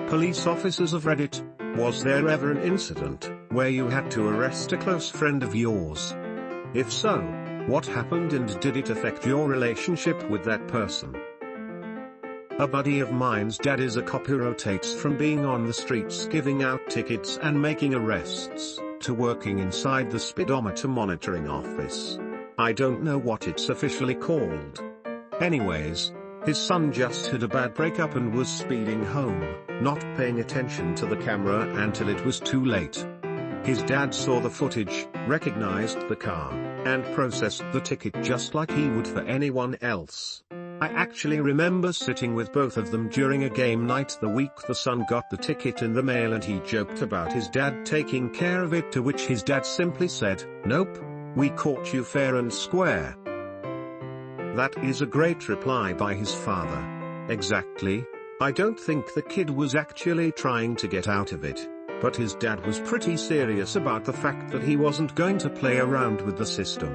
Police officers of Reddit, was there ever an incident where you had to arrest a close friend of yours? If so, what happened and did it affect your relationship with that person? A buddy of mine's dad is a cop who rotates from being on the streets giving out tickets and making arrests, to working inside the speedometer monitoring office. I don't know what it's officially called. Anyways, his son just had a bad breakup and was speeding home, not paying attention to the camera until it was too late. His dad saw the footage, recognized the car, and processed the ticket just like he would for anyone else. I actually remember sitting with both of them during a game night the week the son got the ticket in the mail, and he joked about his dad taking care of it, to which his dad simply said, "Nope, we caught you fair and square." That is a great reply by his father. Exactly. I don't think the kid was actually trying to get out of it, but his dad was pretty serious about the fact that he wasn't going to play around with the system.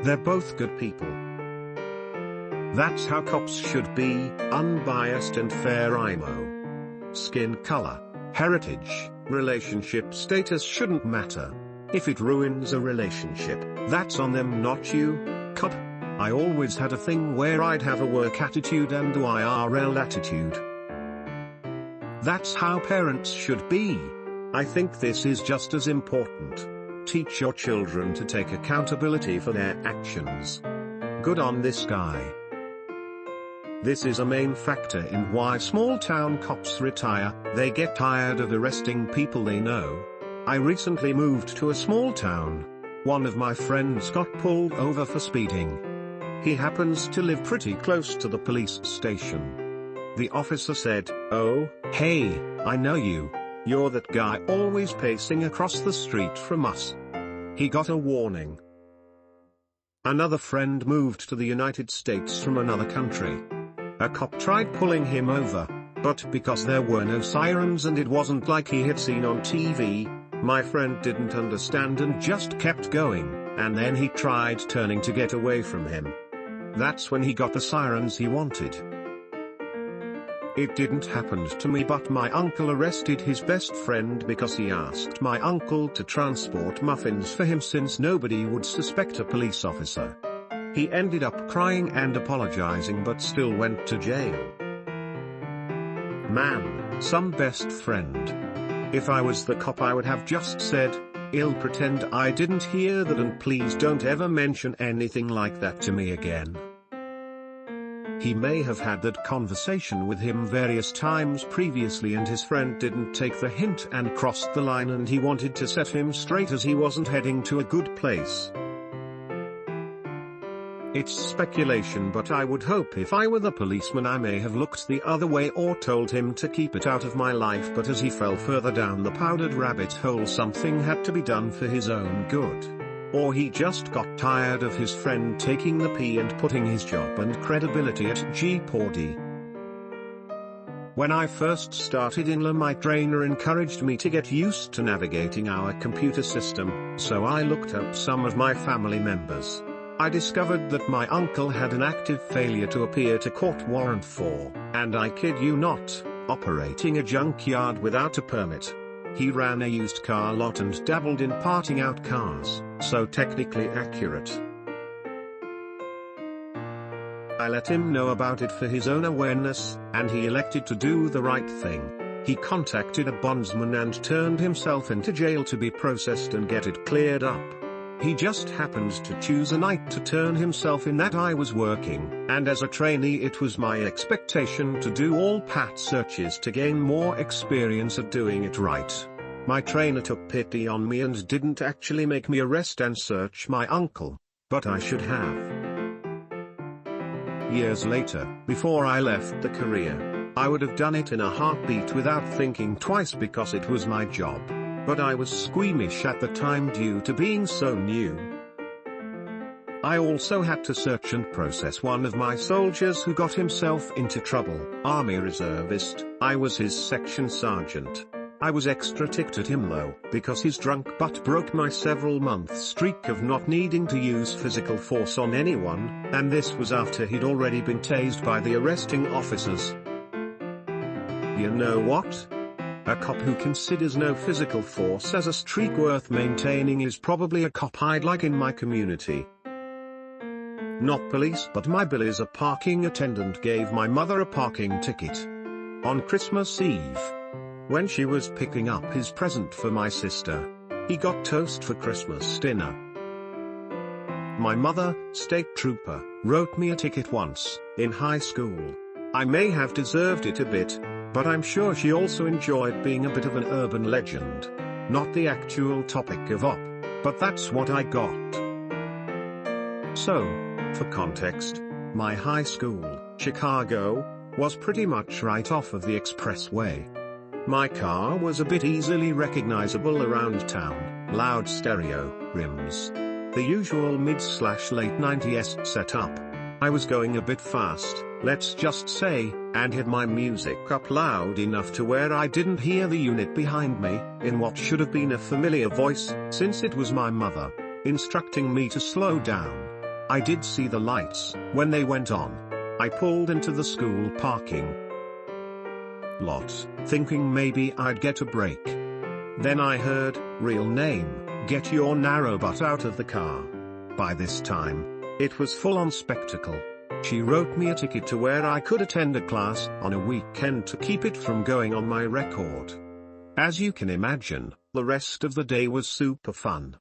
They're both good people. That's how cops should be, unbiased and fair. IMO. Skin color, heritage, relationship status shouldn't matter. If it ruins a relationship, that's on them, not you, cop. I always had a thing where I'd have a work attitude and a IRL attitude. That's how parents should be. I think this is just as important. Teach your children to take accountability for their actions. Good on this guy. This is a main factor in why small-town cops retire. They get tired of arresting people they know. I recently moved to a small town. One of my friends got pulled over for speeding. He happens to live pretty close to the police station. The officer said, "Oh, hey, I know you. You're that guy always pacing across the street from us." He got a warning. Another friend moved to the United States from another country. A cop tried pulling him over, but because there were no sirens and it wasn't like he had seen on TV, my friend didn't understand and just kept going, and then he tried turning to get away from him. That's when he got the sirens he wanted. It didn't happen to me, but my uncle arrested his best friend because he asked my uncle to transport muffins for him since nobody would suspect a police officer. He ended up crying and apologizing but still went to jail. Man, some best friend. If I was the cop, I would have just said, "I'll pretend I didn't hear that and please don't ever mention anything like that to me again." He may have had that conversation with him various times previously and his friend didn't take the hint and crossed the line, and he wanted to set him straight as he wasn't heading to a good place. It's speculation, but I would hope if I were the policeman I may have looked the other way or told him to keep it out of my life, but as he fell further down the powdered rabbit hole, something had to be done for his own good. Or he just got tired of his friend taking the pee and putting his job and credibility at jeopardy. When I first started in LA, my trainer encouraged me to get used to navigating our computer system, so I looked up some of my family members. I discovered that my uncle had an active failure to appear to court warrant for, and I kid you not, operating a junkyard without a permit. He ran a used car lot and dabbled in parting out cars, so technically accurate. I let him know about it for his own awareness, and he elected to do the right thing. He contacted a bondsman and turned himself into jail to be processed and get it cleared up. He just happened to choose a night to turn himself in that I was working, and as a trainee it was my expectation to do all pat searches to gain more experience at doing it right. My trainer took pity on me and didn't actually make me arrest and search my uncle, but I should have. Years later, before I left the career, I would have done it in a heartbeat without thinking twice because it was my job. But I was squeamish at the time due to being so new. I also had to search and process one of my soldiers who got himself into trouble, Army reservist. I was his section sergeant. I was extra ticked at him though, because his drunk butt broke my several-month streak of not needing to use physical force on anyone, and this was after he'd already been tased by the arresting officers. You know what? A cop who considers no physical force as a streak worth maintaining is probably a cop I'd like in my community. Not police, but my bill is a parking attendant gave my mother a parking ticket on Christmas Eve. When she was picking up his present for my sister, he got toast for Christmas dinner. My mother, state trooper, wrote me a ticket once, in high school. I may have deserved it a bit, but I'm sure she also enjoyed being a bit of an urban legend. Not the actual topic of op, but that's what I got. So, for context, my high school, Chicago, was pretty much right off of the expressway. My car was a bit easily recognizable around town, loud stereo, rims. The usual mid/late 90s setup. I was going a bit fast, let's just say, and had my music up loud enough to where I didn't hear the unit behind me, in what should have been a familiar voice, since it was my mother, instructing me to slow down. I did see the lights when they went on. I pulled into the school parking lot, thinking maybe I'd get a break. Then I heard, real name, get your narrow butt out of the car. By this time, it was full-on spectacle. She wrote me a ticket to where I could attend a class on a weekend to keep it from going on my record. As you can imagine, the rest of the day was super fun.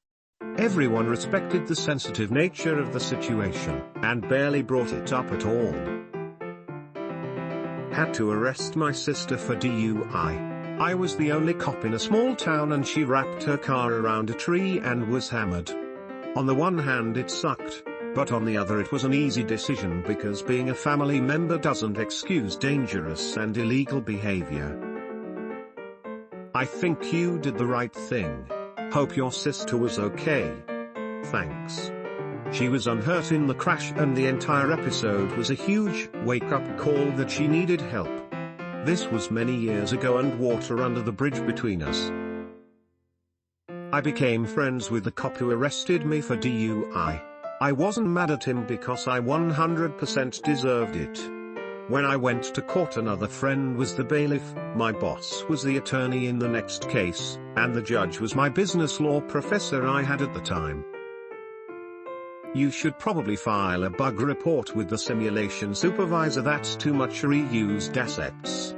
Everyone respected the sensitive nature of the situation, and barely brought it up at all. Had to arrest my sister for DUI. I was the only cop in a small town and she wrapped her car around a tree and was hammered. On the one hand it sucked, but on the other it was an easy decision because being a family member doesn't excuse dangerous and illegal behavior. I think you did the right thing. Hope your sister was okay. Thanks. She was unhurt in the crash and the entire episode was a huge wake-up call that she needed help. This was many years ago and water under the bridge between us. I became friends with the cop who arrested me for DUI. I wasn't mad at him because I 100% deserved it. When I went to court, another friend was the bailiff, my boss was the attorney in the next case, and the judge was my business law professor I had at the time. You should probably file a bug report with the simulation supervisor. That's too much reused assets.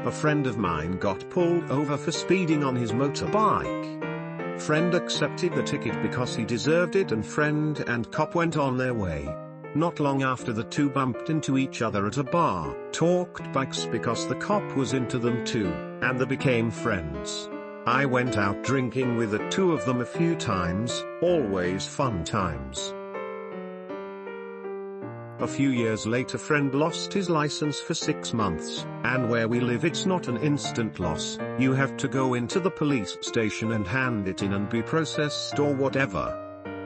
A friend of mine got pulled over for speeding on his motorbike. Friend accepted the ticket because he deserved it and friend and cop went on their way. Not long after, the two bumped into each other at a bar, talked bikes because the cop was into them too, and they became friends. I went out drinking with the two of them a few times, always fun times. A few years later, friend lost his license for 6 months, and where we live it's not an instant loss. You have to go into the police station and hand it in and be processed or whatever.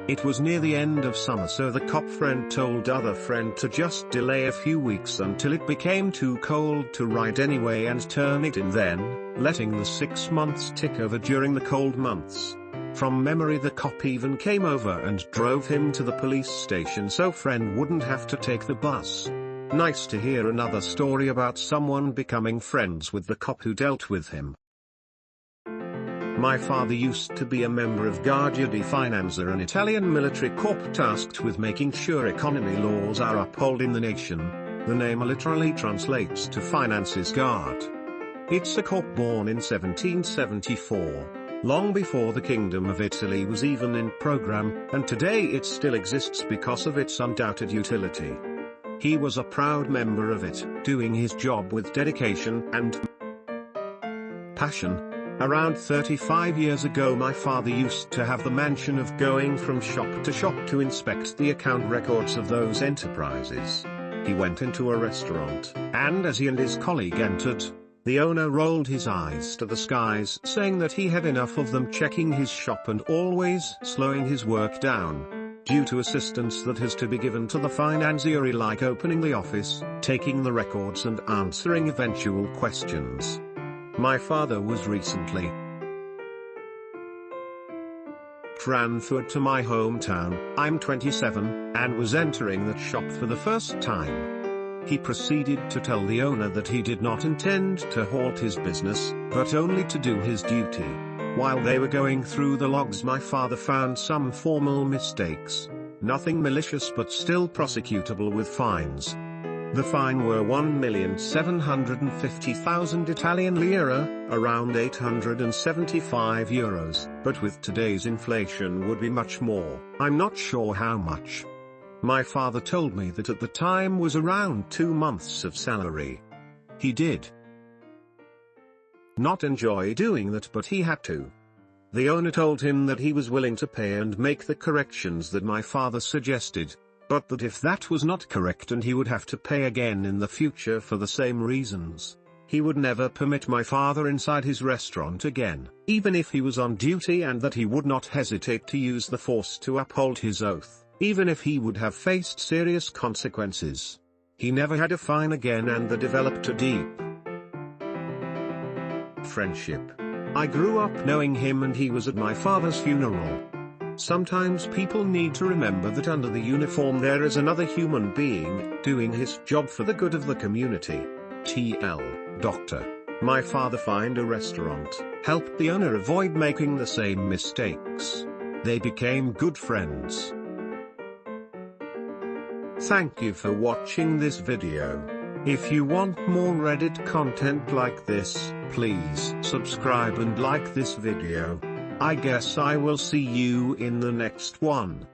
It was near the end of summer, so the cop friend told other friend to just delay a few weeks until it became too cold to ride anyway and turn it in then, letting the 6 months tick over during the cold months. From memory, the cop even came over and drove him to the police station so friend wouldn't have to take the bus. Nice to hear another story about someone becoming friends with the cop who dealt with him. My father used to be a member of Guardia di Finanza, an Italian military corps tasked with making sure economy laws are upheld in the nation. The name literally translates to Finances Guard. It's a corps born in 1774, long before the Kingdom of Italy was even in program, and today it still exists because of its undoubted utility. He was a proud member of it, doing his job with dedication and passion. Around 35 years ago, my father used to have the mansion of going from shop to shop to inspect the account records of those enterprises. He went into a restaurant, and as he and his colleague entered, the owner rolled his eyes to the skies, saying that he had enough of them checking his shop and always slowing his work down, due to assistance that has to be given to the financier, like opening the office, taking the records and answering eventual questions. My father was recently transferred to my hometown. I'm 27, and was entering that shop for the first time. He proceeded to tell the owner that he did not intend to halt his business, but only to do his duty. While they were going through the logs, my father found some formal mistakes. Nothing malicious but still prosecutable with fines. The fine were 1,750,000 Italian lire, around €875, but with today's inflation would be much more. I'm not sure how much. My father told me that at the time was around 2 months of salary. He did not enjoy doing that, but he had to. The owner told him that he was willing to pay and make the corrections that my father suggested, but that if that was not correct and he would have to pay again in the future for the same reasons, he would never permit my father inside his restaurant again, even if he was on duty, and that he would not hesitate to use the force to uphold his oath, even if he would have faced serious consequences. He never had a fine again, and they developed a deep friendship. I grew up knowing him, and he was at my father's funeral. Sometimes people need to remember that under the uniform there is another human being, doing his job for the good of the community. TL, Doctor. My father found a restaurant, helped the owner avoid making the same mistakes. They became good friends. Thank you for watching this video. If you want more Reddit content like this, please subscribe and like this video. I guess I will see you in the next one.